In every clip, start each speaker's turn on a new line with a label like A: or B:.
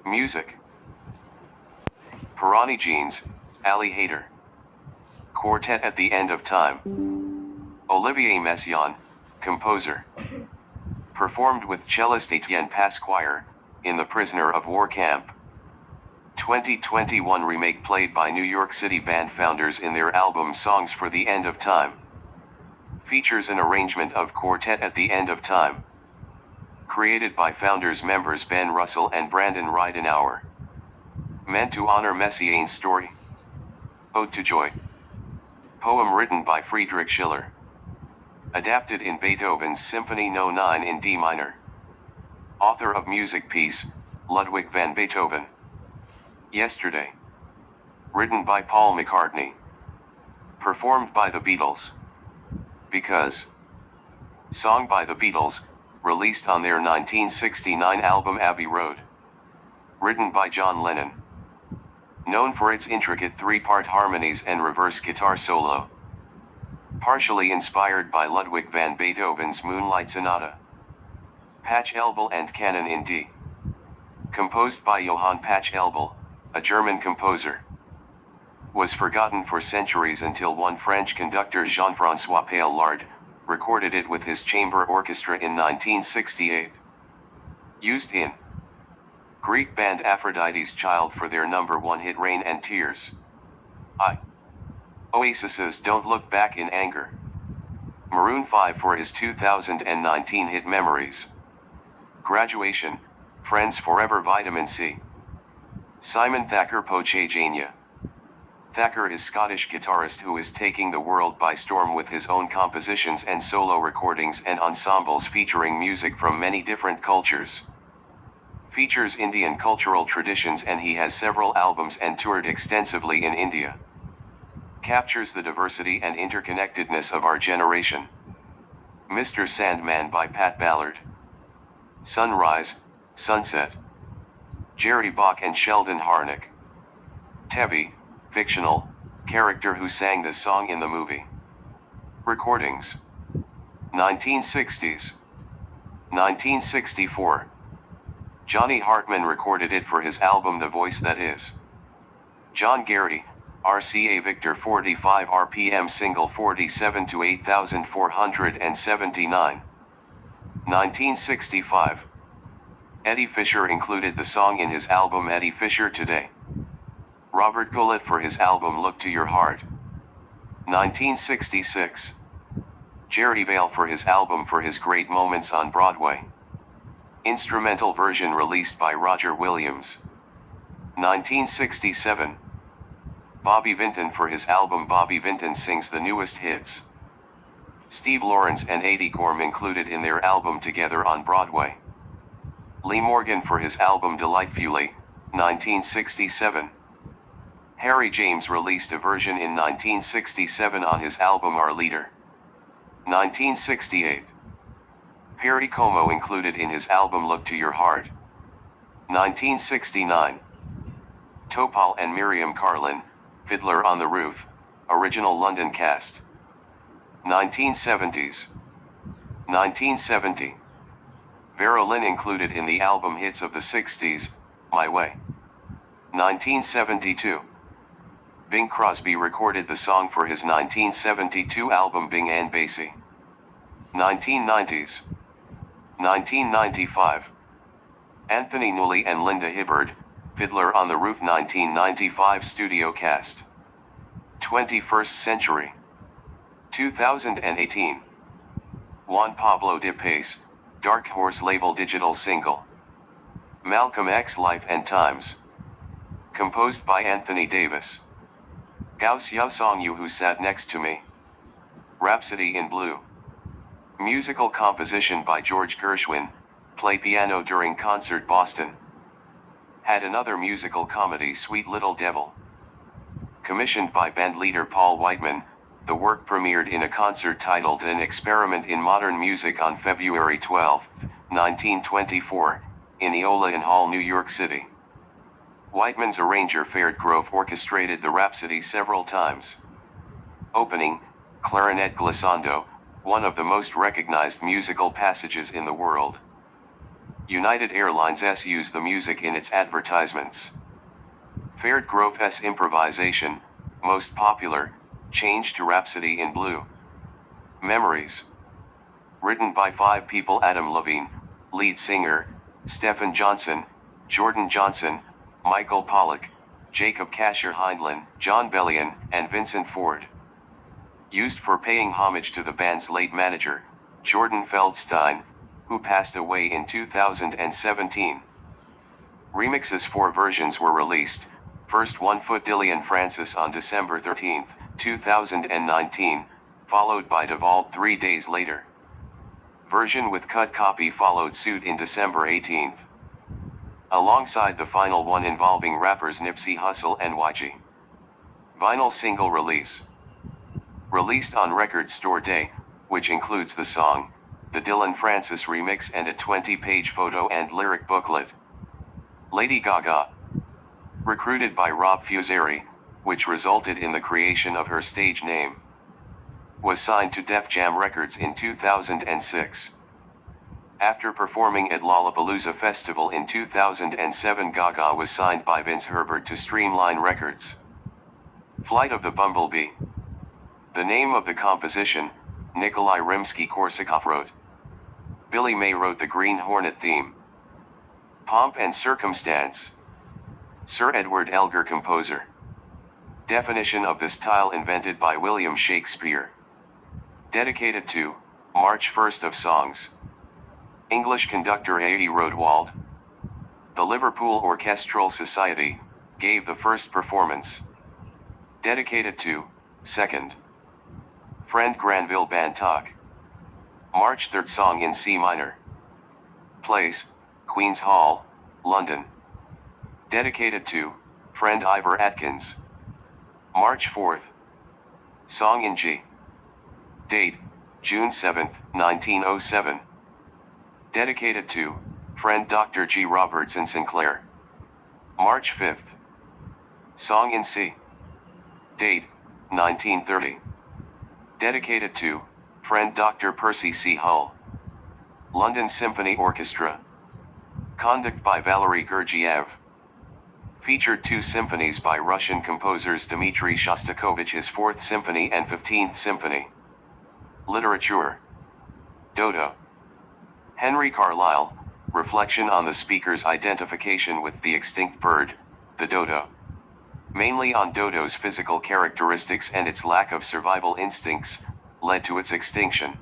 A: Music. Pirani Jeans, Ali Hader. Quartet at the End of Time. Olivier Messiaen, composer. Performed with cellist Etienne Pasquier, in The Prisoner of War Camp. 2021 remake played by New York City band founders in their album Songs for the End of Time. Features an arrangement of Quartet at the End of Time. Created by founders members Ben Russell and Brandon Ridenour. Meant to honor Messiaen's story. Ode to Joy. Poem written by Friedrich Schiller. Adapted in Beethoven's Symphony No. 9 in D minor. Author of music piece, Ludwig van Beethoven. Yesterday. Written by Paul McCartney. Performed by the Beatles. Because. Song by the Beatles, released on their 1969 album Abbey Road. Written by John Lennon. Known for its intricate three-part harmonies and reverse guitar solo. Partially inspired by Ludwig van Beethoven's Moonlight Sonata. Pachelbel and Canon in D. Composed by Johann Pachelbel, a German composer. Was forgotten for centuries until one French conductor Jean-François Paillard recorded it with his chamber orchestra in 1968. Used in Greek band Aphrodite's Child for their #1 hit Rain and Tears. Oasis's Don't Look Back in Anger. Maroon 5 for his 2019 hit Memories. Graduation, Friends Forever Vitamin C. Simon Thacker Pochejania. Thacker is Scottish guitarist who is taking the world by storm with his own compositions and solo recordings and ensembles featuring music from many different cultures. Features Indian cultural traditions and he has several albums and toured extensively in India. Captures the diversity and interconnectedness of our generation. Mr. Sandman by Pat Ballard. Sunrise, Sunset. Jerry Bach and Sheldon Harnick. Tevi, fictional, character who sang the song in the movie. Recordings. 1960s. 1964. Johnny Hartman recorded it for his album The Voice That Is. John Gary, RCA Victor 45 RPM single 47 to 8479. 1965. Eddie Fisher included the song in his album Eddie Fisher Today. Robert Goulet for his album Look to Your Heart. 1966. Jerry Vale for his album For His Great Moments on Broadway. Instrumental version released by Roger Williams. 1967. Bobby Vinton for his album Bobby Vinton Sings the Newest Hits. Steve Lawrence and Eddie Korm included in their album Together on Broadway. Lee Morgan for his album Delightfully, 1967. Harry James released a version in 1967 on his album Our Leader. 1968. Perry Como included in his album Look to Your Heart. 1969. Topol and Miriam Carlin, Fiddler on the Roof, original London cast. 1970s. 1970. Vera Lynn included in the album hits of the 60s, My Way. 1972. Bing Crosby recorded the song for his 1972 album Bing and Basie. 1990s. 1995. Anthony Newley and Linda Hibbard, Fiddler on the Roof 1995 studio cast. 21st Century. 2018. Juan Pablo de Pace, Dark Horse label digital single. Malcolm X Life and Times. Composed by Anthony Davis. Gao Xiao Song You Who Sat Next to Me. Rhapsody in Blue. Musical composition by George Gershwin, play piano during concert Boston. Had another musical comedy Sweet Little Devil. Commissioned by bandleader Paul Whiteman, the work premiered in a concert titled An Experiment in Modern Music on February 12, 1924, in Eola Hall, New York City. Whiteman's arranger Faird Grove orchestrated the Rhapsody several times. Opening, Clarinet Glissando, one of the most recognized musical passages in the world. United Airlines used the music in its advertisements. Faird Grove's improvisation, most popular, changed to Rhapsody in Blue. Memories. Written by 5 people: Adam Levine, lead singer, Stephen Johnson, Jordan Johnson, Michael Pollock, Jacob Kasher Hindlin, John Bellion, and Vincent Ford. Used for paying homage to the band's late manager, Jordan Feldstein, who passed away in 2017. Remixes. 4 versions were released, first one for Dillon Francis on December 13, 2019, followed by Devault 3 days later. Version with cut copy followed suit in December 18. Alongside the final one involving rappers Nipsey Hussle and YG. Vinyl single release. Released on Record Store Day, which includes the song, the Dillon Francis remix, and a 20-page photo and lyric booklet. Lady Gaga. Recruited by Rob Fusari, which resulted in the creation of her stage name. Was signed to Def Jam Records in 2006. After performing at Lollapalooza Festival in 2007, Gaga was signed by Vince Herbert to Streamline Records. Flight of the Bumblebee. The name of the composition, Nikolai Rimsky-Korsakov wrote. Billy May wrote the Green Hornet theme. Pomp and Circumstance. Sir Edward Elgar, composer. Definition of the style invented by William Shakespeare. Dedicated to March 1st of songs. English conductor A. E. Rodewald. The Liverpool Orchestral Society gave the first performance. Dedicated to 2nd Friend Granville Bantock. March 3rd song in C minor. Place, Queen's Hall, London. Dedicated to Friend Ivor Atkins. March 4th. Song in G. Date, June 7, 1907. Dedicated to Friend Dr. G. Robertson Sinclair. March 5th. Song in C. Date, 1930. Dedicated to Friend Dr. Percy C. Hull. London Symphony Orchestra. Conduct by Valery Gergiev. Featured 2 symphonies by Russian composers Dmitri Shostakovich, his 4th Symphony and 15th Symphony. Literature. Dodo. Henry Carlyle, reflection on the speaker's identification with the extinct bird, the dodo. Mainly on dodo's physical characteristics and its lack of survival instincts, led to its extinction.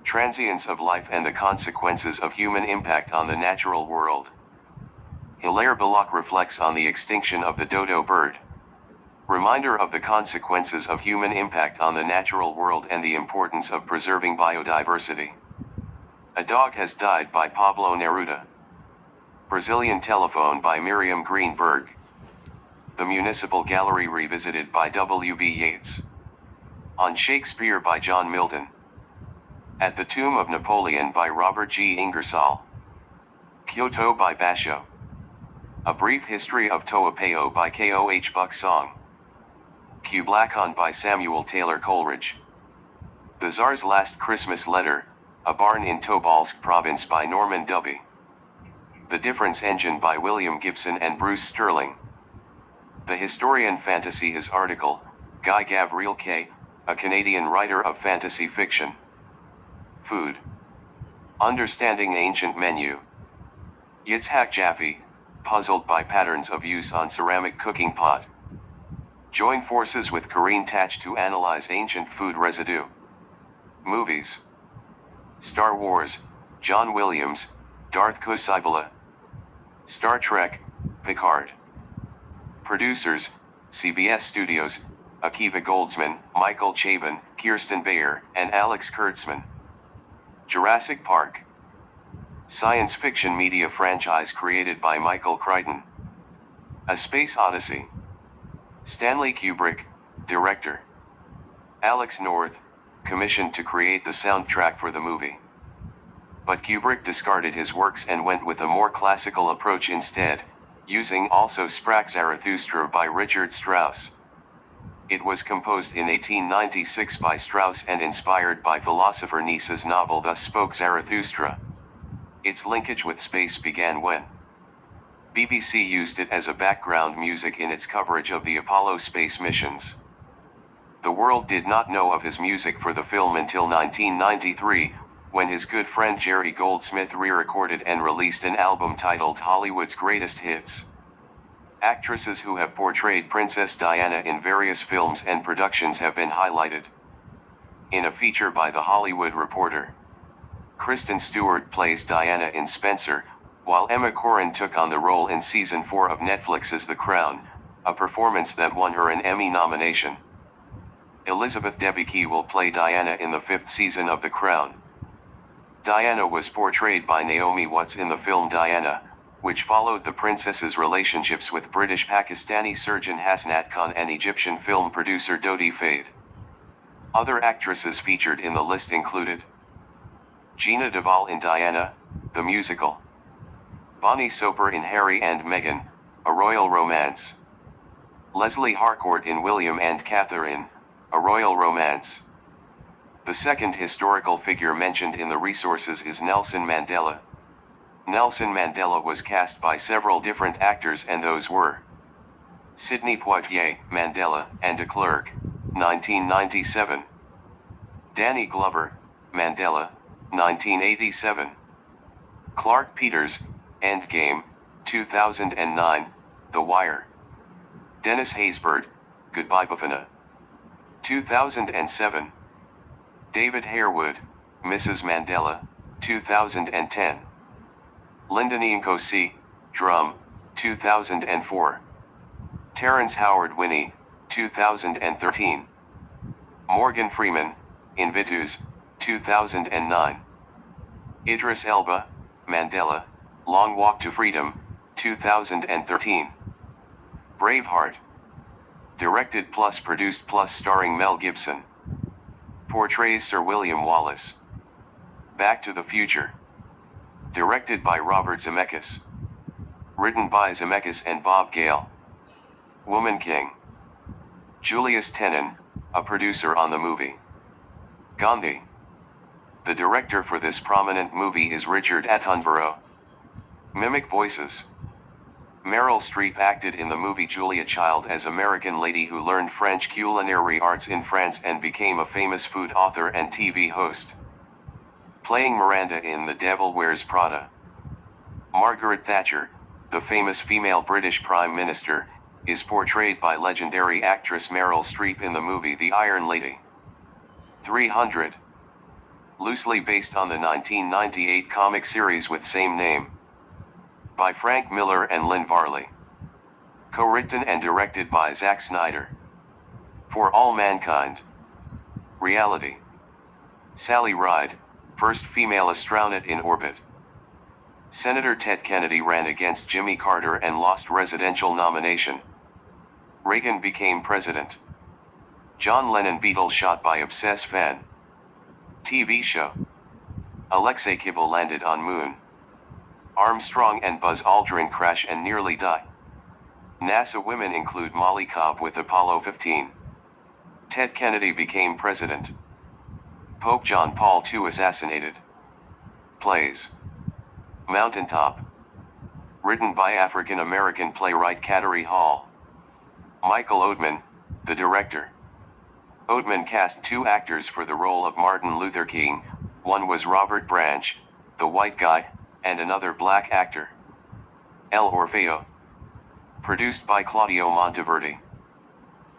A: Transience of life and the consequences of human impact on the natural world. Hilaire Belloc reflects on the extinction of the dodo bird. Reminder of the consequences of human impact on the natural world and the importance of preserving biodiversity. A Dog Has Died by Pablo Neruda. Brazilian Telephone by Miriam Greenberg. The Municipal Gallery Revisited by W.B. Yeats. On Shakespeare by John Milton. At the Tomb of Napoleon by Robert G. Ingersoll. Kyoto by Basho. A Brief History of Toa-Peo by K.O.H. Buck Song. Kublai by Samuel Taylor Coleridge. The Tsar's Last Christmas Letter, A Barn in Tobolsk Province by Norman Dubby. The Difference Engine by William Gibson and Bruce Sterling. The Historian Fantasy. His article, Guy Gavriel K., a Canadian writer of fantasy fiction. Food. Understanding Ancient Menu. Yitzhak Jaffe, puzzled by patterns of use on ceramic cooking pot. Join forces with Corinne Tatch to analyze ancient food residue. Movies. Star Wars, John Williams, Darth Kusibala. Star Trek, Picard. Producers, CBS Studios, Akiva Goldsman, Michael Chabon, Kirsten Bayer, and Alex Kurtzman. Jurassic Park. Science fiction media franchise created by Michael Crichton. A Space Odyssey. Stanley Kubrick, director. Alex North, commissioned to create the soundtrack for the movie. But Kubrick discarded his works and went with a more classical approach instead, using Also Sprach Zarathustra by Richard Strauss. It was composed in 1896 by Strauss and inspired by philosopher Nietzsche's novel Thus Spoke Zarathustra. Its linkage with space began when BBC used it as a background music in its coverage of the Apollo space missions. The world did not know of his music for the film until 1993, when his good friend Jerry Goldsmith re-recorded and released an album titled Hollywood's Greatest Hits. Actresses who have portrayed Princess Diana in various films and productions have been highlighted. In a feature by The Hollywood Reporter, Kristen Stewart plays Diana in Spencer, while Emma Corrin took on the role in Season 4 of Netflix's The Crown, a performance that won her an Emmy nomination. Elizabeth Debicki will play Diana in the 5th season of The Crown. Diana was portrayed by Naomi Watts in the film Diana, which followed the princess's relationships with British-Pakistani surgeon Hasnat Khan and Egyptian film producer Dodi Fayed. Other actresses featured in the list included Gina Duvall in Diana, the musical; Bonnie Soper in Harry and Meghan, a royal romance; Leslie Harcourt in William and Catherine, a royal romance. The second historical figure mentioned in the resources is Nelson Mandela. Nelson Mandela was cast by several different actors, and those were Sidney Poitier, Mandela, and de Klerk, 1997. Danny Glover, Mandela, 1987. Clark Peters, Endgame, 2009, The Wire. Dennis Haysbert, Goodbye Bafana, 2007. David Harewood, Mrs. Mandela, 2010. Lyndon Nkosi, Drum, 2004. Terrence Howard Winnie, 2013. Morgan Freeman, Invictus, 2009. Idris Elba, Mandela, Long Walk to Freedom, 2013. Braveheart. Directed plus produced plus starring Mel Gibson. Portrays Sir William Wallace. Back to the Future. Directed by Robert Zemeckis. Written by Zemeckis and Bob Gale. Woman King. Julius Tenon, a producer on the movie. Gandhi. The director for this prominent movie is Richard Attenborough. Mimic voices. Meryl Streep acted in the movie Julia Child as American lady who learned French culinary arts in France and became a famous food author and TV host. Playing Miranda in The Devil Wears Prada. Margaret Thatcher, the famous female British Prime Minister, is portrayed by legendary actress Meryl Streep in the movie The Iron Lady. 300. Loosely based on the 1998 comic series with same name. By Frank Miller and Lynn Varley. Co-written and directed by Zack Snyder. For All Mankind. Reality. Sally Ride, first female astronaut in orbit. Senator Ted Kennedy ran against Jimmy Carter and lost presidential nomination. Reagan became president. John Lennon Beatle shot by obsessed fan. TV show. Alexei Kibble landed on moon. Armstrong and Buzz Aldrin crash and nearly die. NASA women include Molly Cobb with Apollo 15. Ted Kennedy became president. Pope John Paul II assassinated. Plays. Mountaintop. Written by African-American playwright Kateri Hall. Michael Odeman, the director. Odeman cast 2 actors for the role of Martin Luther King. One was Robert Branch, the white guy, and another black actor. El Orfeo. Produced by Claudio Monteverdi.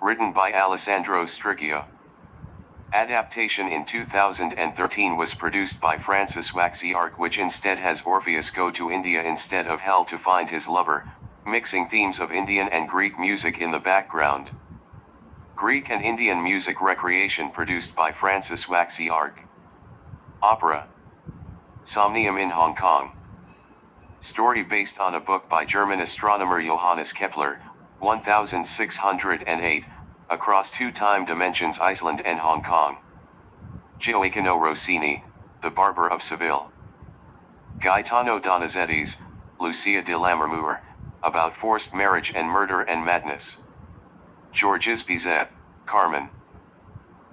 A: Written by Alessandro Stricchio. Adaptation in 2013 was produced by Francis Waxiark, which instead has Orpheus go to India instead of hell to find his lover, mixing themes of Indian and Greek music in the background. Greek and Indian music recreation produced by Francis Waxiark. Opera. Somnium in Hong Kong. Story based on a book by German astronomer Johannes Kepler, 1608, across 2 time dimensions, Iceland and Hong Kong. Gioacchino Rossini, The Barber of Seville. Gaetano Donizetti's, Lucia di Lammermoor, about forced marriage and murder and madness. Georges Bizet, Carmen.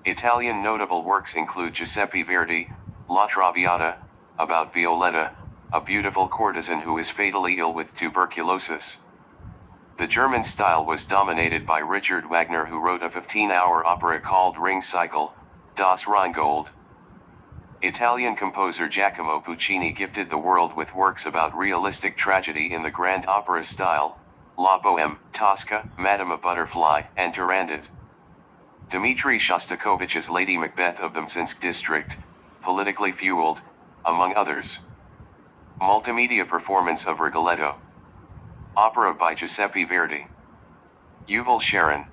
A: Italian notable works include Giuseppe Verdi, La Traviata, about Violetta, a beautiful courtesan who is fatally ill with tuberculosis. The German style was dominated by Richard Wagner, who wrote a 15-hour opera called Ring Cycle, Das Rheingold. Italian composer Giacomo Puccini gifted the world with works about realistic tragedy in the grand opera style, La Bohème, Tosca, Madame Butterfly, and Turandot. Dmitri Shostakovich's Lady Macbeth of the Mtsensk district, politically fueled, among others. Multimedia performance of Rigoletto. Opera by Giuseppe Verdi. Yuval Sharon.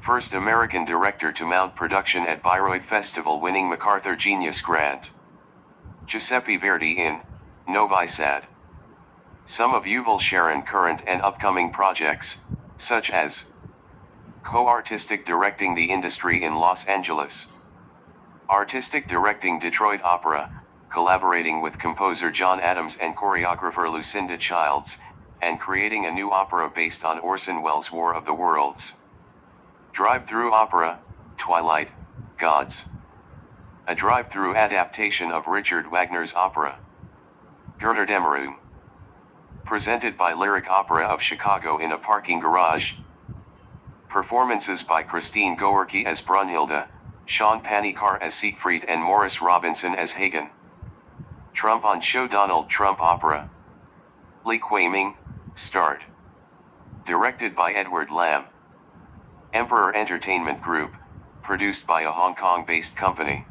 A: First American director to mount production at Bayreuth Festival, winning MacArthur Genius Grant. Giuseppe Verdi in Novi Sad. Some of Yuval Sharon current and upcoming projects, such as co-artistic directing the industry in Los Angeles, artistic directing Detroit Opera, collaborating with composer John Adams and choreographer Lucinda Childs, and creating a new opera based on Orson Welles' War of the Worlds. Drive-through opera, Twilight, Gods. A drive-through adaptation of Richard Wagner's opera, Götterdämmerung. Presented by Lyric Opera of Chicago in a parking garage. Performances by Christine Goerke as Brunhilde, Sean Panikar as Siegfried, and Morris Robinson as Hagen. Trump on Show Donald Trump Opera. Li Kuei-ming, starred. Directed by Edward Lam. Emperor Entertainment Group, produced by a Hong Kong-based company.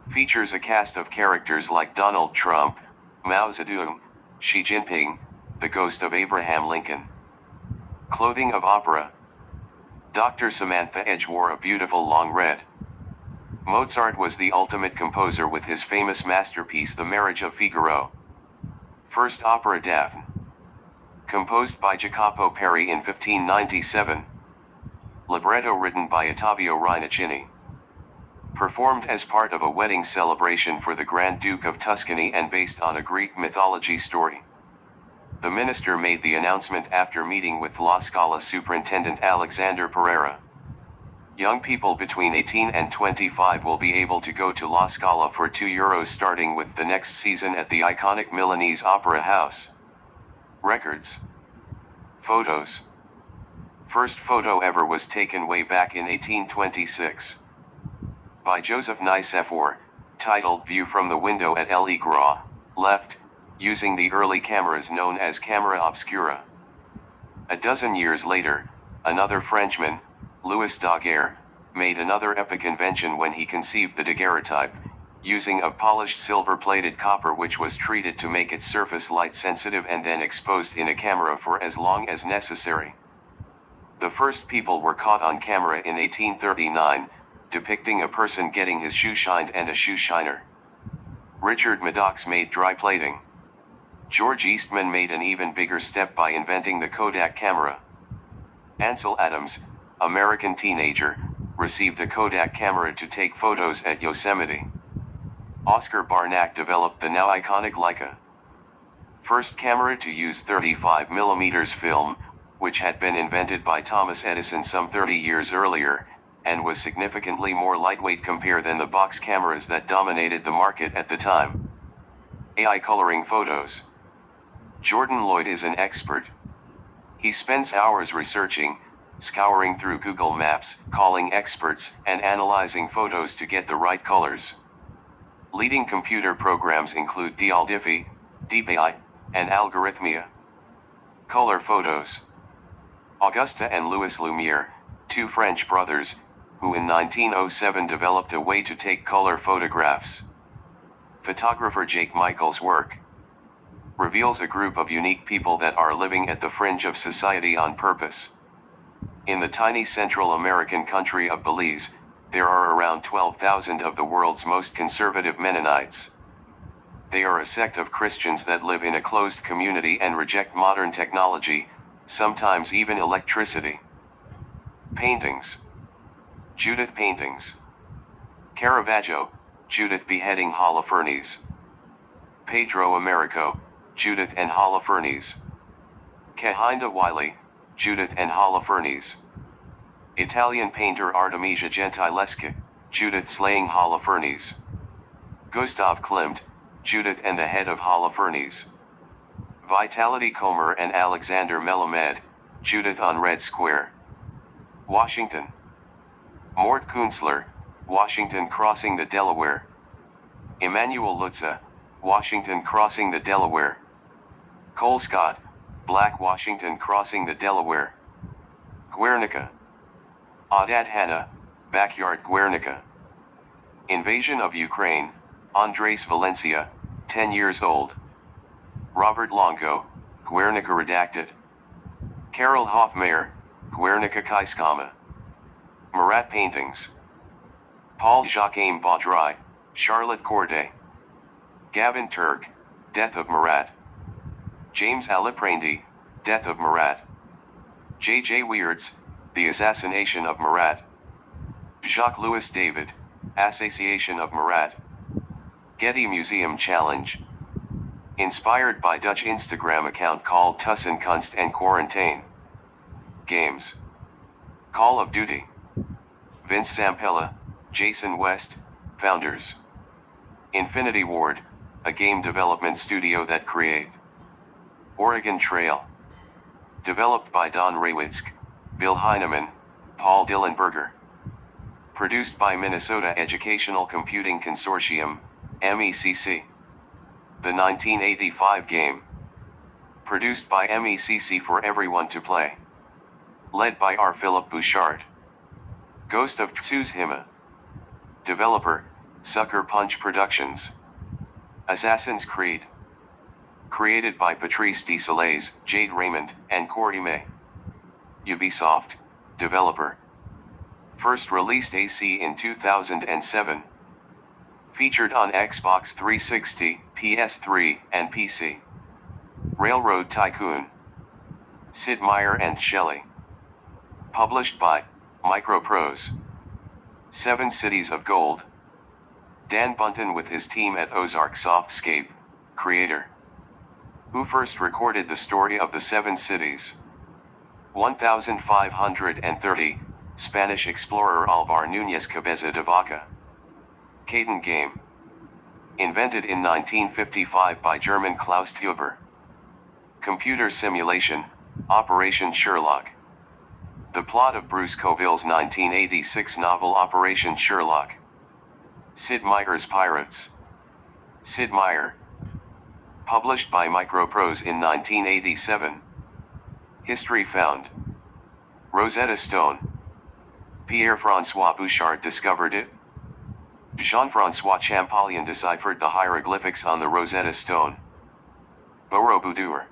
A: Features a cast of characters like Donald Trump, Mao Zedong, Xi Jinping, the ghost of Abraham Lincoln. Clothing of opera. Dr. Samantha Edge wore a beautiful long red. Mozart was the ultimate composer with his famous masterpiece The Marriage of Figaro. First opera Daphne. Composed by Jacopo Peri in 1597. Libretto written by Ottavio Rinuccini. Performed as part of a wedding celebration for the Grand Duke of Tuscany and based on a Greek mythology story. The minister made the announcement after meeting with La Scala superintendent Alexander Pereira. Young people between 18 and 25 will be able to go to La Scala for €2 starting with the next season at the iconic Milanese Opera House. Records. Photos. First photo ever was taken way back in 1826. By Joseph Nicephore, titled View from the Window at Le Gras, left, using the early cameras known as camera obscura. A dozen years later, another Frenchman, Louis Daguerre, made another epic invention when he conceived the daguerreotype, using a polished silver-plated copper which was treated to make its surface light-sensitive and then exposed in a camera for as long as necessary. The first people were caught on camera in 1839, depicting a person getting his shoe shined and a shoe shiner. Richard Maddox made dry plating. George Eastman made an even bigger step by inventing the Kodak camera. Ansel Adams, American teenager, received a Kodak camera to take photos at Yosemite. Oscar Barnack developed the now iconic Leica. First camera to use 35mm film, which had been invented by Thomas Edison some 30 years earlier, and was significantly more lightweight compared than the box cameras that dominated the market at the time. AI coloring photos. Jordan Lloyd is an expert. He spends hours researching, scouring through Google Maps, calling experts, and analyzing photos to get the right colors. Leading computer programs include Dialdiffy, DeepAI, and Algorithmia. Color photos. Auguste and Louis Lumière, two French brothers, who in 1907 developed a way to take color photographs. Photographer Jake Michaels' work reveals a group of unique people that are living at the fringe of society on purpose. In the tiny Central American country of Belize, there are around 12,000 of the world's most conservative Mennonites. They are a sect of Christians that live in a closed community and reject modern technology, sometimes even electricity. Paintings. Judith paintings. Caravaggio, Judith beheading Holofernes. Pedro Americo, Judith and Holofernes. Cahinda Wiley, Judith and Holofernes. Italian painter Artemisia Gentileschi, Judith slaying Holofernes. Gustav Klimt, Judith and the Head of Holofernes. Vitality Comer and Alexander Melamed, Judith on Red Square. Washington. Mort Kunstler, Washington crossing the Delaware. Emmanuel Lutza, Washington crossing the Delaware. Cole Scott, Black Washington crossing the Delaware. Guernica. Audad Hanna, Backyard Guernica. Invasion of Ukraine, Andres Valencia, 10 years old. Robert Longo, Guernica redacted. Carol Hofmeyer, Guernica Kaiskama. Marat paintings. Paul Joachim Baudry, Charlotte Corday. Gavin Turk, Death of Marat. James Aliprandi, Death of Marat. J.J. Weirds, The Assassination of Marat. Jacques-Louis David, Assassination of Marat. Getty Museum Challenge. Inspired by Dutch Instagram account called Tussenkunst en Quarantaine. Games. Call of Duty. Vince Zampella, Jason West, founders. Infinity Ward, a game development studio that create. Oregon Trail. Developed by Don Rawitzk, Bill Heineman, Paul Dillenberger. Produced by Minnesota Educational Computing Consortium, MECC. The 1985 game. Produced by MECC for everyone to play. Led by R. Philip Bouchard. Ghost of Tsushima. Developer, Sucker Punch Productions. Assassin's Creed. Created by Patrice Desalays, Jade Raymond, and Corey May. Ubisoft, developer. First released AC in 2007. Featured on Xbox 360, PS3, and PC. Railroad Tycoon. Sid Meier and Shelley. Published by Microprose. 7 Cities of Gold. Dan Bunton with his team at Ozark Softscape, creator. Who first recorded the story of the 7 cities? 1530, Spanish explorer Alvar Núñez Cabeza de Vaca. Cayden game. Invented in 1955 by German Klaus Teuber. Computer simulation, Operation Sherlock. The plot of Bruce Coville's 1986 novel Operation Sherlock. Sid Meier's Pirates. Sid Meier. Published by Microprose in 1987. History found. Rosetta Stone. Pierre-François Bouchard discovered it. Jean-François Champollion deciphered the hieroglyphics on the Rosetta Stone. Borobudur.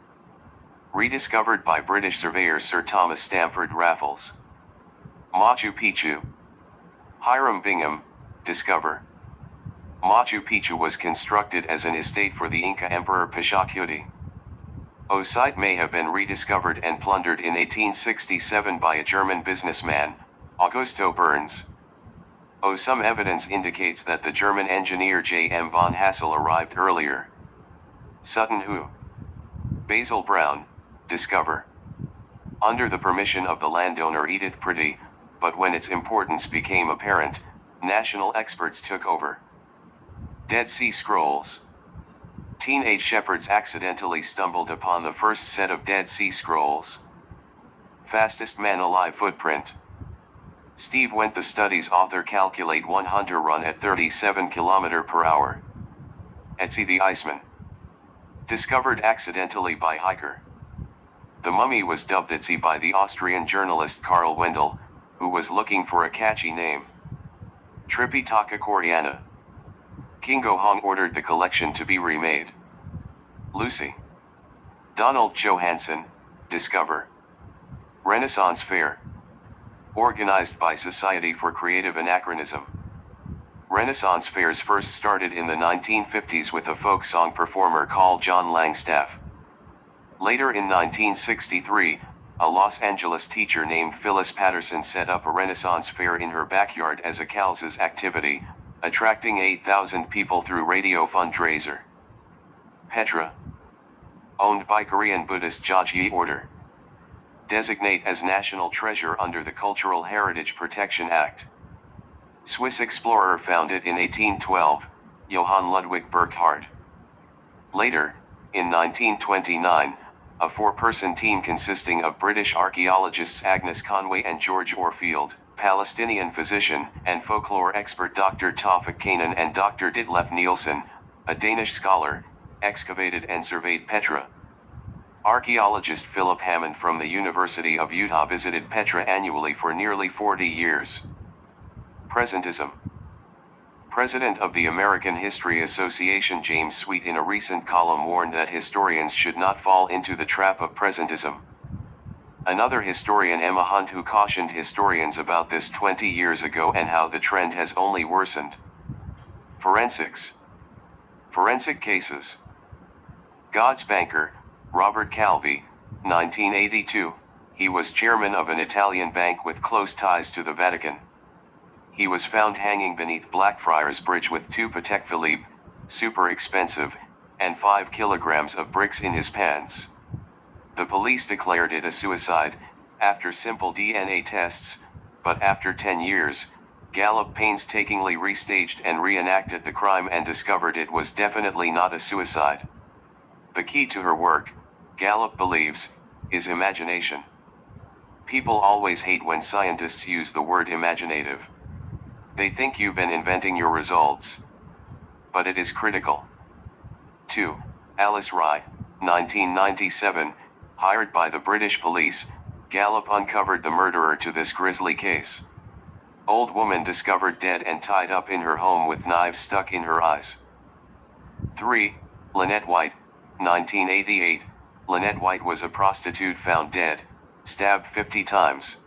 A: Rediscovered by British surveyor Sir Thomas Stamford Raffles. Machu Picchu. Hiram Bingham, discover. Machu Picchu was constructed as an estate for the Inca Emperor Pachacuti. O site may have been rediscovered and plundered in 1867 by a German businessman, Augusto Burns. Some evidence indicates that the German engineer J.M. von Hassel arrived earlier. Sutton Hoo. Basil Brown, discover. Under the permission of the landowner Edith Pretty, but when its importance became apparent, national experts took over. Dead Sea Scrolls. Teenage shepherds accidentally stumbled upon the first set of Dead Sea Scrolls. Fastest man alive footprint. Steve Wendt, the study's author, calculate one hunter run at 37 km per hour. Ötzi the Iceman. Discovered accidentally by hiker. The mummy was dubbed Ötzi by the Austrian journalist Karl Wendel, who was looking for a catchy name. Tripitaka Koreana. Kingo Hong ordered the collection to be remade. Lucy. Donald Johanson, discover. Renaissance Fair. Organized by Society for Creative Anachronism. Renaissance fairs first started in the 1950s with a folk song performer called John Langstaff. Later in 1963, a Los Angeles teacher named Phyllis Patterson set up a Renaissance fair in her backyard as a Calz's activity, attracting 8,000 people through radio fundraiser. Petra. Owned by Korean Buddhist Jogye Order. Designate as National Treasure under the Cultural Heritage Protection Act. Swiss explorer founded in 1812, Johann Ludwig Burckhardt. Later, in 1929, a four-person team consisting of British archaeologists Agnes Conway and George Orfield, Palestinian physician and folklore expert Dr. Tawfik Kanan and Dr. Ditlev Nielsen, a Danish scholar, excavated and surveyed Petra. Archaeologist Philip Hammond from the University of Utah visited Petra annually for nearly 40 years. Presentism. President of the American History Association James Sweet in a recent column warned that historians should not fall into the trap of presentism. Another historian, Emma Hunt, who cautioned historians about this 20 years ago and how the trend has only worsened. Forensics. Forensic cases. God's banker, Robert Calvi, 1982, he was chairman of an Italian bank with close ties to the Vatican. He was found hanging beneath Blackfriars Bridge with 2 Patek Philippe, super expensive, and 5 kilograms of bricks in his pants. The police declared it a suicide, after simple DNA tests, but after 10 years, Gallup painstakingly restaged and reenacted the crime and discovered it was definitely not a suicide. The key to her work, Gallup believes, is imagination. People always hate when scientists use the word imaginative. They think you've been inventing your results. But it is critical. 2. Alice Rye, 1997, hired by the British police, Gallup uncovered the murderer to this grisly case. Old woman discovered dead and tied up in her home with knives stuck in her eyes. 3. Lynette White, 1988, Lynette White was a prostitute found dead, stabbed 50 times.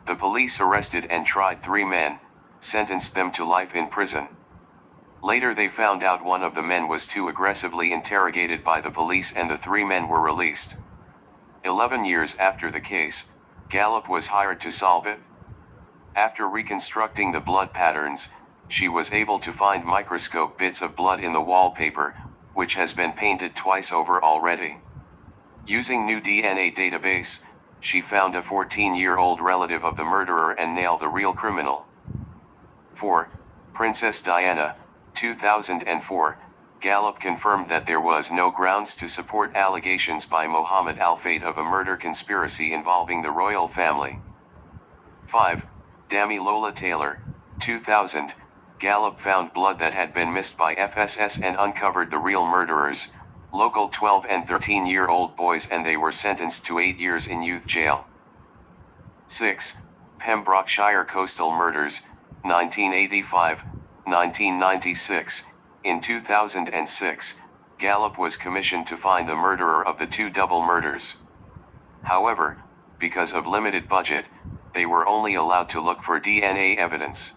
A: The police arrested and tried 3 men, sentenced them to life in prison. Later they found out one of the men was too aggressively interrogated by the police and the 3 men were released. 11 years after the case, Gallup was hired to solve it. After reconstructing the blood patterns, she was able to find microscope bits of blood in the wallpaper, which has been painted twice over already. Using new DNA database, she found a 14-year-old relative of the murderer and nailed the real criminal. 4. Princess Diana, 2004, Gallup confirmed that there was no grounds to support allegations by Mohammed Al-Fayed of a murder conspiracy involving the royal family. 5. Dami Lola Taylor, 2000, Gallup found blood that had been missed by FSS and uncovered the real murderers, local 12 and 13-year-old boys, and they were sentenced to 8 years in youth jail. 6. Pembrokeshire Coastal Murders, 1985, 1996, in 2006, Gallup was commissioned to find the murderer of the 2 double murders. However, because of limited budget, they were only allowed to look for DNA evidence.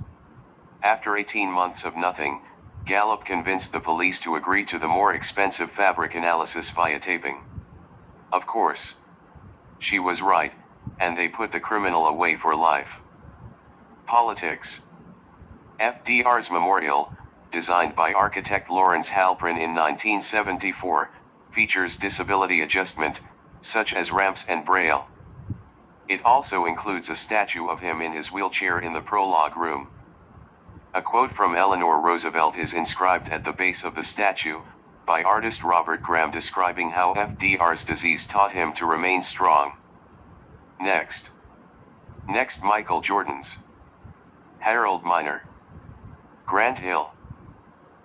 A: After 18 months of nothing, Gallup convinced the police to agree to the more expensive fabric analysis via taping. Of course, she was right, and they put the criminal away for life. Politics. FDR's memorial, designed by architect Lawrence Halprin in 1974, features disability adjustment, such as ramps and braille. It also includes a statue of him in his wheelchair in the prologue room. A quote from Eleanor Roosevelt is inscribed at the base of the statue, by artist Robert Graham, describing how FDR's disease taught him to remain strong. Next, Michael Jordan's. Harold Miner. Grant Hill.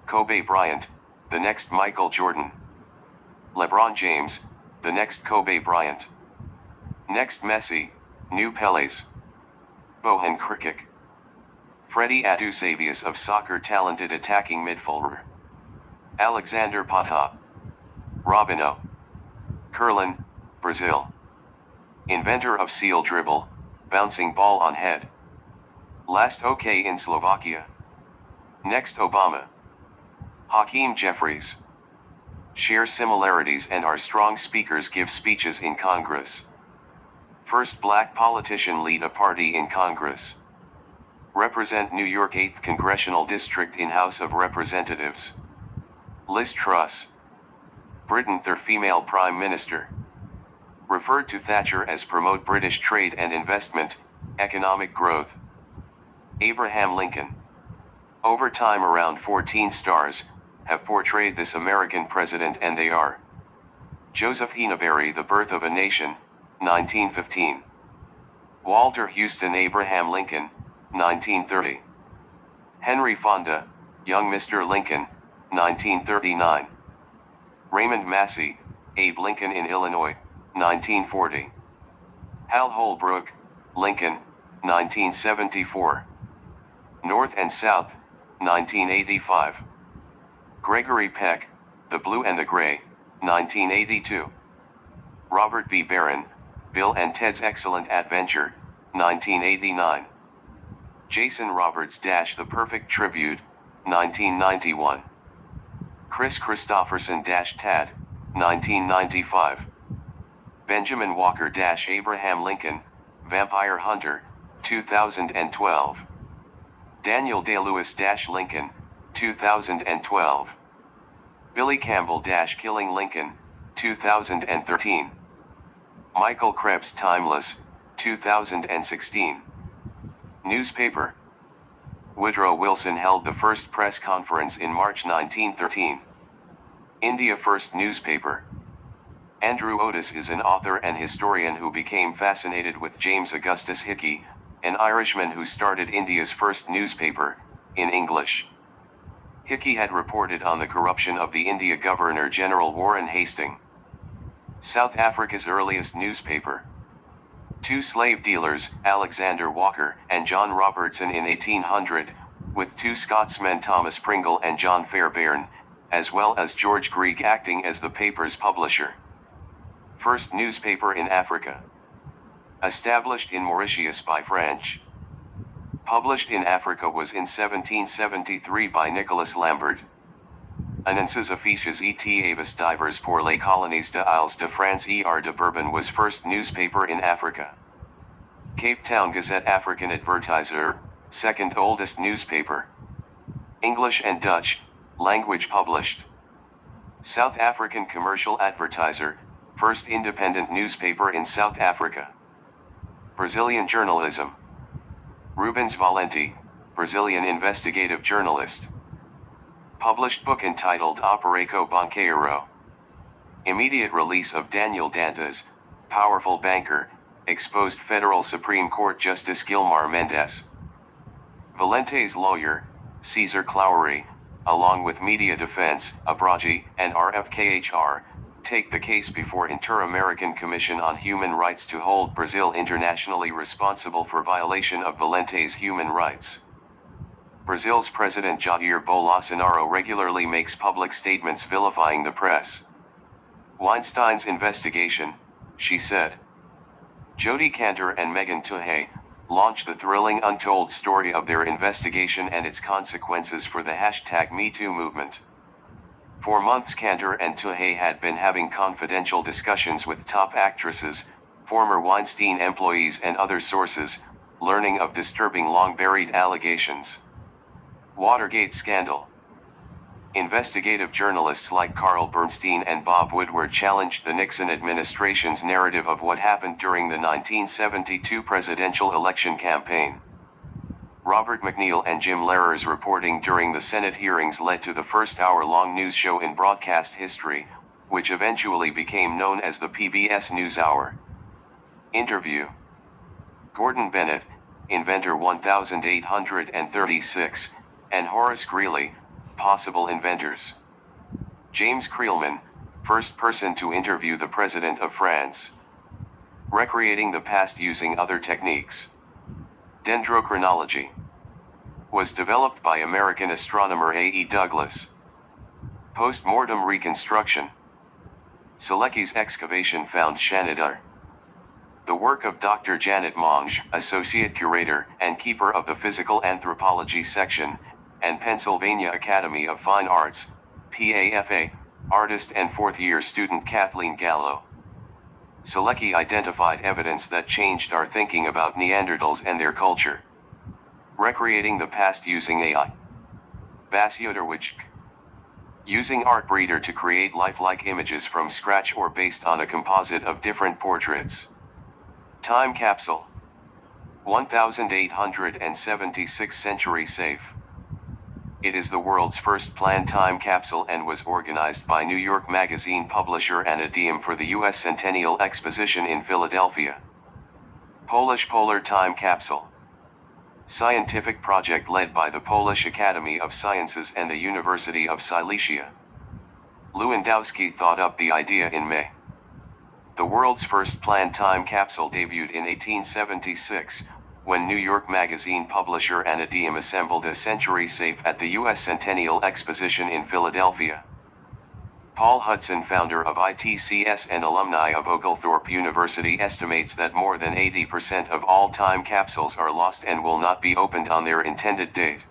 A: Kobe Bryant, the next Michael Jordan. LeBron James, the next Kobe Bryant. Next Messi, new Pelés. Bojan Krikic. Freddie Adusavius of soccer, talented attacking midfielder. Alexander Pato. Robinho. Curlin, Brazil. Inventor of seal dribble, bouncing ball on head. Last OK in Slovakia. Next Obama. Hakeem Jeffries. Share similarities and are strong speakers, give speeches in Congress. First black politician lead a party in Congress. Represent New York 8th Congressional District in House of Representatives. Liz Truss. Britain third female Prime Minister. Referred to Thatcher as promote British trade and investment, economic growth. Abraham Lincoln. Over time around 14 stars, have portrayed this American president, and they are: Joseph Heneberry, The Birth of a Nation, 1915. Walter Houston Abraham Lincoln, 1930. Henry Fonda, Young Mr. Lincoln, 1939. Raymond Massey, Abe Lincoln in Illinois, 1940. Hal Holbrook, Lincoln, 1974. North and South, 1985. Gregory Peck, The Blue and the Gray, 1982. Robert B. Barron, Bill and Ted's Excellent Adventure, 1989. Jason Roberts The Perfect Tribute, 1991. Chris Christopherson Tad, 1995. Benjamin Walker Abraham Lincoln, Vampire Hunter, 2012. Daniel Day-Lewis Lincoln, 2012. Billy Campbell Killing Lincoln, 2013. Michael Krebs Timeless, 2016. Newspaper. Woodrow Wilson held the first press conference in March 1913. India First Newspaper. Andrew Otis is an author and historian who became fascinated with James Augustus Hickey, an Irishman who started India's first newspaper, in English. Hickey had reported on the corruption of the India Governor-General Warren Hastings. South Africa's earliest newspaper. Two slave dealers, Alexander Walker and John Robertson in 1800, with two Scotsmen Thomas Pringle and John Fairbairn, as well as George Greig acting as the paper's publisher. First newspaper in Africa. Established in Mauritius by French. Published in Africa was in 1773 by Nicholas Lambert. Annonces affiches et avis divers pour les colonies de Isles de France et de Bourbon was first newspaper in Africa. Cape Town Gazette African Advertiser, second oldest newspaper. English and Dutch, language published. South African Commercial Advertiser, first independent newspaper in South Africa. Brazilian journalism. Rubens Valente, Brazilian investigative journalist. Published book entitled Operaco Banqueiro. Immediate release of Daniel Dantas, powerful banker, exposed Federal Supreme Court Justice Gilmar Mendes. Valente's lawyer, Caesar Clowery, along with Media Defense, Abragi, and RFKHR, take the case before Inter-American Commission on Human Rights to hold Brazil internationally responsible for violation of Valente's human rights. Brazil's President Jair Bolsonaro regularly makes public statements vilifying the press. Weinstein's investigation, she said. Jodi Kantor and Megan Twohey launched the thrilling untold story of their investigation and its consequences for the #MeToo movement. For months Kantor and Twohey had been having confidential discussions with top actresses, former Weinstein employees and other sources, learning of disturbing long-buried allegations. Watergate scandal. Investigative journalists like Carl Bernstein and Bob Woodward challenged the Nixon administration's narrative of what happened during the 1972 presidential election campaign. Robert McNeil and Jim Lehrer's reporting during the Senate hearings led to the first hour-long news show in broadcast history, which eventually became known as the PBS NewsHour. Interview. Gordon Bennett, inventor 1836, and Horace Greeley, possible inventors. James Creelman, first person to interview the President of France. Recreating the past using other techniques. Dendrochronology. Was developed by American astronomer A.E. Douglas. Post-mortem reconstruction. Selecki's excavation found Shanidar. The work of Dr. Janet Monge, Associate Curator and Keeper of the Physical Anthropology Section, and Pennsylvania Academy of Fine Arts, PAFA, artist and fourth-year student Kathleen Gallo. Selecki identified evidence that changed our thinking about Neanderthals and their culture. Recreating the past using AI. Basioderwich. Using Artbreeder to create lifelike images from scratch or based on a composite of different portraits. Time capsule. 1876 century safe. It is the world's first planned time capsule and was organized by New York Magazine publisher Anna Diem for the U.S. Centennial Exposition in Philadelphia. Polish Polar Time Capsule. Scientific project led by the Polish Academy of Sciences and the University of Silesia. Lewandowski thought up the idea in May. The world's first planned time capsule debuted in 1876, when New York Magazine publisher Anna Diem assembled a century safe at the U.S. Centennial Exposition in Philadelphia. Paul Hudson, founder of ITCS and alumni of Oglethorpe University, estimates that more than 80% of all time capsules are lost and will not be opened on their intended date.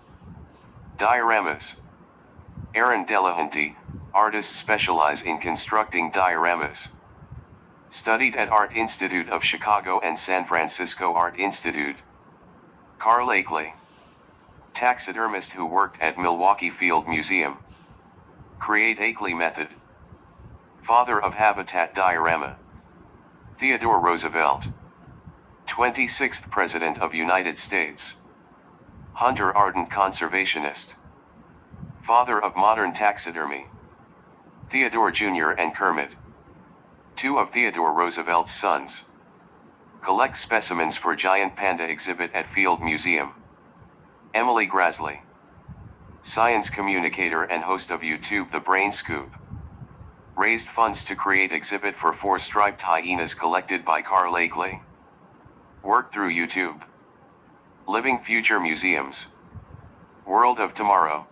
A: Dioramas. Aaron Delahanty, artists specialize in constructing dioramas. Studied at Art Institute of Chicago and San Francisco Art Institute. Carl Akeley. Taxidermist who worked at Milwaukee Field Museum. Create Akeley Method. Father of Habitat Diorama. Theodore Roosevelt. 26th President of United States. Hunter, ardent conservationist. Father of modern taxidermy. Theodore Jr. and Kermit. Two of Theodore Roosevelt's sons. Collect specimens for giant panda exhibit at Field Museum. Emily Graslie. Science communicator and host of YouTube The Brain Scoop. Raised funds to create exhibit for 4 striped hyenas collected by Carl Akeley. Work through YouTube. Living Future Museums. World of Tomorrow.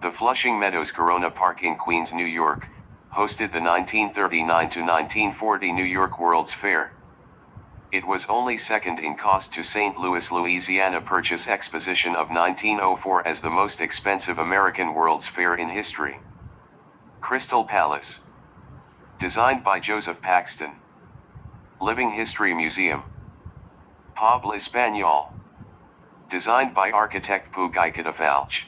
A: The Flushing Meadows Corona Park in Queens, New York, hosted the 1939 to 1940 New York World's Fair. It was only second in cost to St. Louis, Louisiana Purchase Exposition of 1904 as the most expensive American World's Fair in history. Crystal Palace. Designed by Joseph Paxton. Living History Museum. Pablo Español. Designed by architect Pau Gaicada Falch.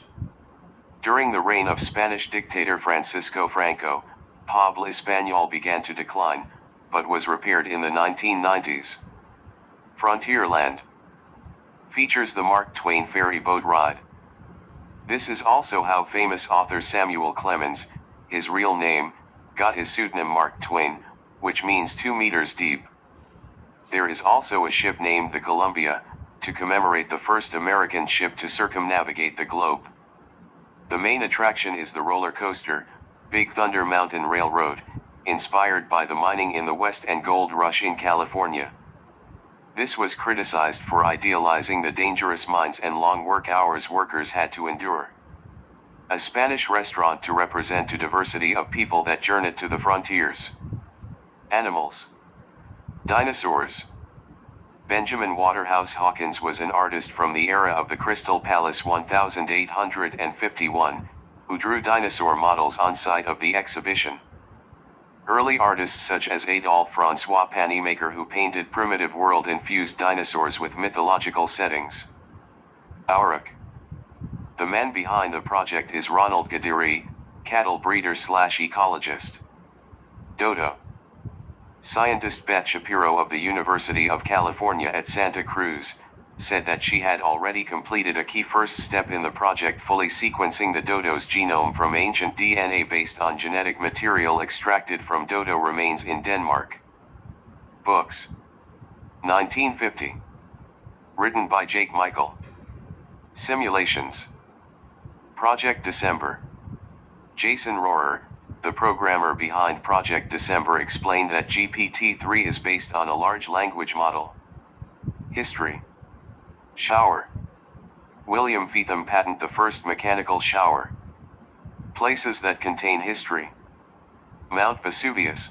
A: During the reign of Spanish dictator Francisco Franco, Pablo Español began to decline, but was repaired in the 1990s. Frontierland. Features the Mark Twain ferry boat ride. This is also how famous author Samuel Clemens, his real name, got his pseudonym Mark Twain, which means 2 meters deep. There is also a ship named the Columbia, to commemorate the first American ship to circumnavigate the globe. The main attraction is the roller coaster, Big Thunder Mountain Railroad, inspired by the mining in the West and gold rush in California. This was criticized for idealizing the dangerous mines and long work hours workers had to endure. A Spanish restaurant to represent the diversity of people that journeyed to the frontiers. Animals. Dinosaurs. Benjamin Waterhouse Hawkins was an artist from the era of the Crystal Palace 1851, who drew dinosaur models on site of the exhibition. Early artists such as Adolphe François Panimaker, who painted primitive world-infused dinosaurs with mythological settings. Auroch. The man behind the project is Ronald Gadiri, cattle breeder/ecologist. Dodo. Scientist Beth Shapiro of the University of California at Santa Cruz, said that she had already completed a key first step in the project, fully sequencing the dodo's genome from ancient DNA based on genetic material extracted from dodo remains in Denmark. Books. 1950. Written by Jake Michael. Simulations. Project December. Jason Rohrer, the programmer behind Project December, explained that GPT-3 is based on a large language model. History. Shower. William Feetham patented the first mechanical shower. Places that contain history. Mount Vesuvius.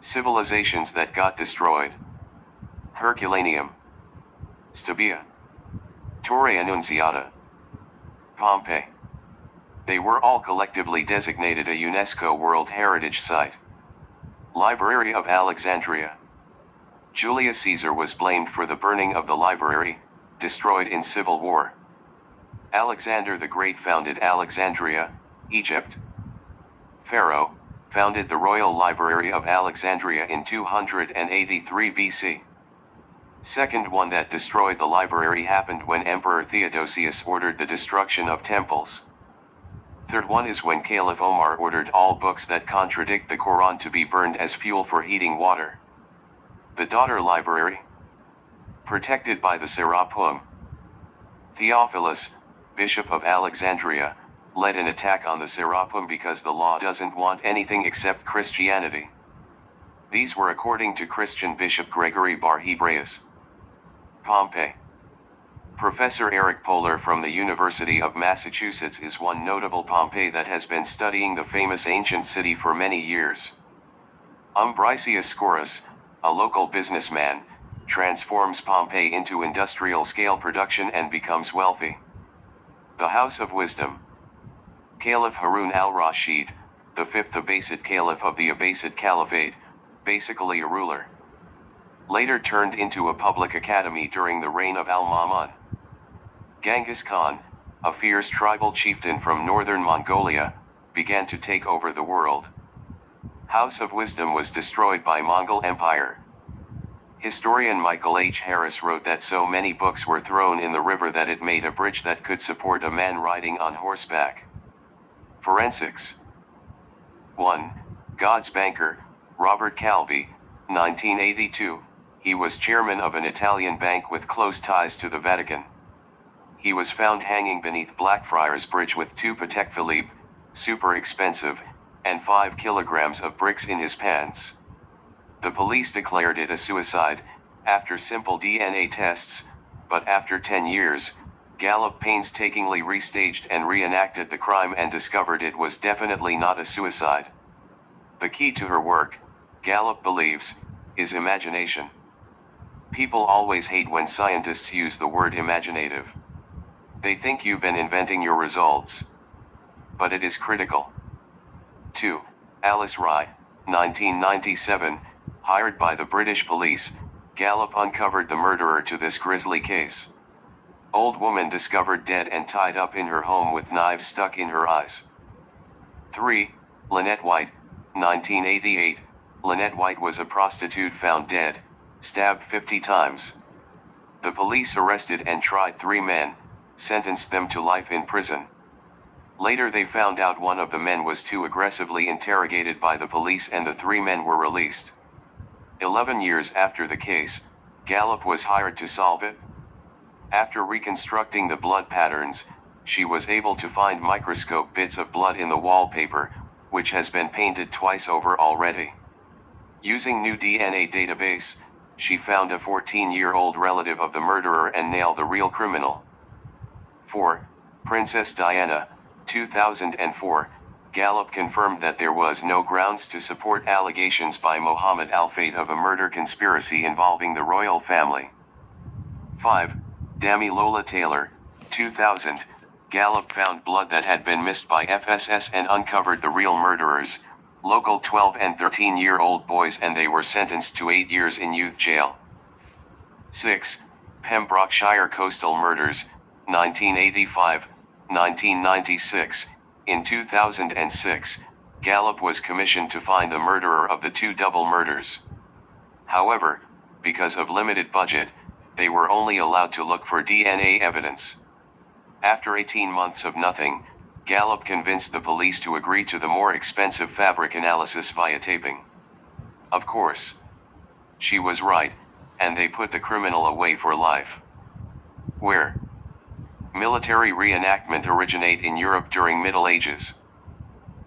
A: Civilizations that got destroyed. Herculaneum. Stabia. Torre Annunziata. Pompeii. They were all collectively designated a UNESCO World Heritage Site. Library of Alexandria. Julius Caesar was blamed for the burning of the library, destroyed in civil war. Alexander the Great founded Alexandria, Egypt. Pharaoh founded the Royal Library of Alexandria in 283 BC. Second one that destroyed the library happened when Emperor Theodosius ordered the destruction of temples. Third one is when Caliph Omar ordered all books that contradict the Quran to be burned as fuel for heating water. The daughter library, protected by the Serapum. Theophilus, Bishop of Alexandria, led an attack on the Serapum because the law doesn't want anything except Christianity. These were according to Christian Bishop Gregory Bar Hebraeus. Pompeii. Professor Eric Poehler from the University of Massachusetts is one notable Pompeii that has been studying the famous ancient city for many years. Ambrosius Scaurus, a local businessman, transforms Pompeii into industrial-scale production and becomes wealthy. The House of Wisdom. Caliph Harun al-Rashid, the fifth Abbasid Caliph of the Abbasid Caliphate, basically a ruler. Later turned into a public academy during the reign of Al-Ma'mun. Genghis Khan, a fierce tribal chieftain from northern Mongolia, began to take over the world. House of Wisdom was destroyed by Mongol Empire. Historian Michael H. Harris wrote that so many books were thrown in the river that it made a bridge that could support a man riding on horseback. Forensics. 1. God's banker, Robert Calvi, 1982, he was chairman of an Italian bank with close ties to the Vatican. He was found hanging beneath Blackfriars Bridge with 2 Patek Philippe, super expensive, and 5 kilograms of bricks in his pants. The police declared it a suicide, after simple DNA tests, but after 10 years, Gallup painstakingly restaged and reenacted the crime and discovered it was definitely not a suicide. The key to her work, Gallup believes, is imagination. People always hate when scientists use the word imaginative. They think you've been inventing your results. But it is critical. 2. Alice Rye, 1997, hired by the British police, Gallup uncovered the murderer to this grisly case. Old woman discovered dead and tied up in her home with knives stuck in her eyes. 3. Lynette White, 1988, Lynette White was a prostitute found dead, stabbed 50 times. The police arrested and tried 3 men, sentenced them to life in prison. Later they found out one of the men was too aggressively interrogated by the police and the 3 men were released. 11 years after the case, Gallup was hired to solve it. After reconstructing the blood patterns, she was able to find microscope bits of blood in the wallpaper, which has been painted twice over already. Using new DNA database, she found a 14-year-old relative of the murderer and nailed the real criminal. 4. Princess Diana, 2004, Gallup confirmed that there was no grounds to support allegations by Mohammed Al-Fayed of a murder conspiracy involving the royal family. 5. Dami Lola Taylor, 2000, Gallup found blood that had been missed by FSS and uncovered the real murderers, local 12 and 13-year-old boys, and they were sentenced to 8 years in youth jail. 6. Pembrokeshire Coastal Murders, 1985-1996, in 2006, Gallup was commissioned to find the murderer of the 2 double murders. However, because of limited budget, they were only allowed to look for DNA evidence. After 18 months of nothing, Gallup convinced the police to agree to the more expensive fabric analysis via taping. Of course. She was right, and they put the criminal away for life. Where? Military reenactment originate in Europe during Middle Ages.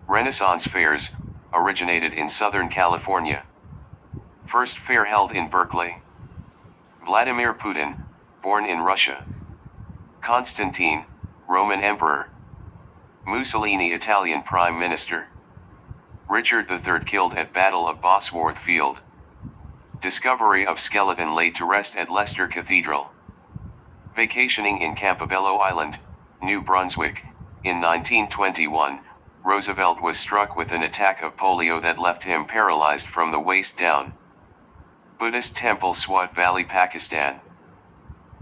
A: Renaissance fairs originated in Southern California. First fair held in Berkeley. Vladimir Putin, born in Russia. Constantine, Roman Emperor. Mussolini, Italian Prime Minister. Richard III killed at Battle of Bosworth Field. Discovery of skeleton laid to rest at Leicester Cathedral. Vacationing in Campobello Island, New Brunswick, in 1921, Roosevelt was struck with an attack of polio that left him paralyzed from the waist down. Buddhist temple, Swat Valley, Pakistan.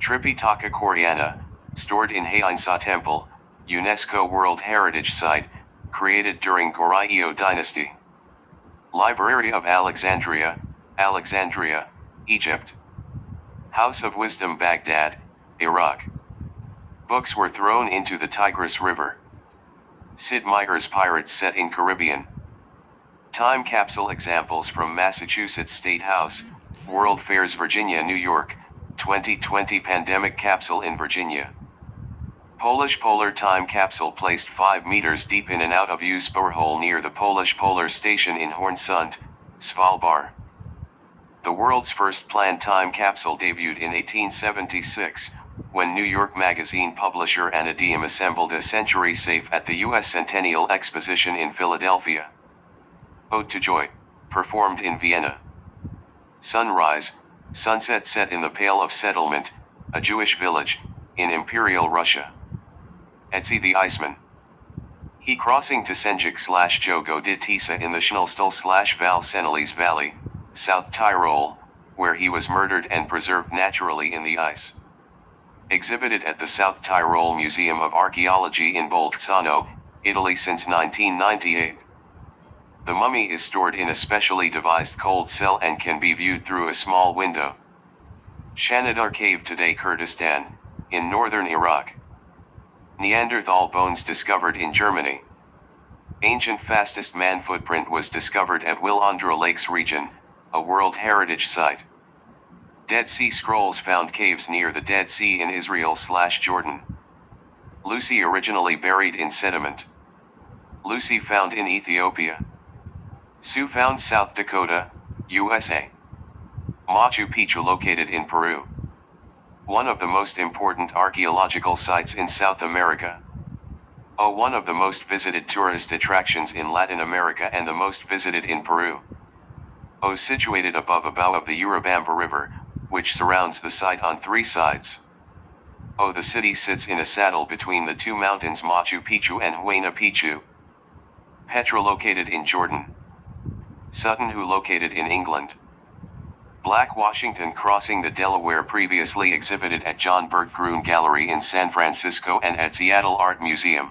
A: Tripitaka Koreana, stored in Haeinsa Temple, UNESCO World Heritage Site, created during Goryeo Dynasty. Library of Alexandria, Alexandria, Egypt. House of Wisdom, Baghdad, Iraq. Books were thrown into the Tigris River. Sid Meier's Pirates set in Caribbean. Time capsule examples from Massachusetts State House, World Fairs, Virginia, New York, 2020 pandemic capsule in Virginia. Polish polar time capsule placed 5 meters deep in an out-of-use borehole near the Polish Polar Station in Hornsund, Svalbard. The world's first planned time capsule debuted in 1876, when New York Magazine publisher Anna Diem assembled a century safe at the U.S. Centennial Exposition in Philadelphia. Ode to Joy, performed in Vienna. Sunrise, sunset set in the Pale of Settlement, a Jewish village, in Imperial Russia. Etsy the Iceman. He crossing to Senjik/Jogo de Tisa in the Schnellstal/Val Senelise Valley, South Tyrol, where he was murdered and preserved naturally in the ice. Exhibited at the South Tyrol Museum of Archaeology in Bolzano, Italy since 1998. The mummy is stored in a specially devised cold cell and can be viewed through a small window. Shanidar Cave today, Kurdistan, in northern Iraq. Neanderthal bones discovered in Germany. Ancient fastest man footprint was discovered at Willandra Lakes region, a World Heritage Site. Dead Sea Scrolls found caves near the Dead Sea in Israel/Jordan. Lucy originally buried in sediment. Lucy found in Ethiopia. Sioux found South Dakota, USA. Machu Picchu located in Peru. One of the most important archaeological sites in South America. One of the most visited tourist attractions in Latin America and the most visited in Peru. Situated above a bow of the Urubamba River, which surrounds the site on 3 sides. The city sits in a saddle between the 2 mountains Machu Picchu and Huayna Picchu. Petra located in Jordan. Sutton Hoo located in England. Black Washington crossing the Delaware previously exhibited at John Berggruen Gallery in San Francisco and at Seattle Art Museum.